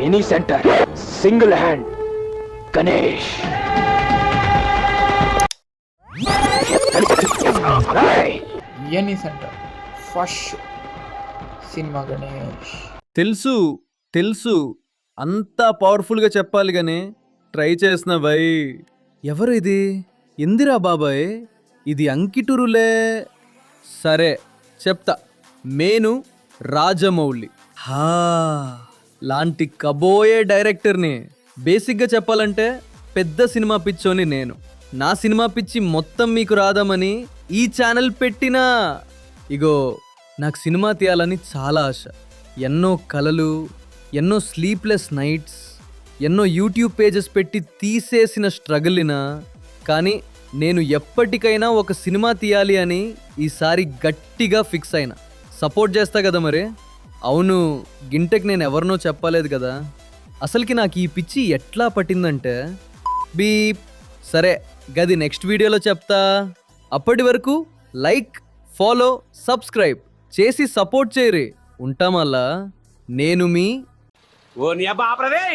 Any centre single hand Ganesh. Any centre first cinema Ganesh. తెలుసు తెలుసు అంతా పవర్ఫుల్గా చెప్పాలి గానీ ట్రై చేసిన భయ్. ఎవరు ఇది? ఇందిరా బాబాయ్, ఇది అంకిటురులే. సరే చెప్తా. మేను రాజమౌళి లాంటి కబోయే డైరెక్టర్ని. బేసిక్గా చెప్పాలంటే పెద్ద సినిమా పిచ్చోని నేను. నా సినిమా పిచ్చి మొత్తం మీకు రాదామని ఈ ఛానల్ పెట్టినా. ఇగో నాకు సినిమా తీయాలని చాలా ఆశ. ఎన్నో కలలు, ఎన్నో స్లీప్లెస్ నైట్స్, ఎన్నో యూట్యూబ్ పేజెస్ పెట్టి తీసేసిన స్ట్రగుల్నా. కానీ నేను ఎప్పటికైనా ఒక సినిమా తీయాలి అని ఈసారి గట్టిగా ఫిక్స్ అయినా. సపోర్ట్ చేస్తా కదా మరి. అవును, గింటకి నేను ఎవరినో చెప్పలేదు కదా. అసలుకి నాకు ఈ పిచ్చి ఎట్లా పట్టిందంటే బీప్. సరే గది నెక్స్ట్ వీడియోలో చెప్తా. అప్పటి వరకు లైక్, ఫాలో, సబ్స్క్రైబ్ చేసి సపోర్ట్ చేయరే. ఉంటామల్లా. నేను మీ ఓ నీ అబ్బా ఆపరదే.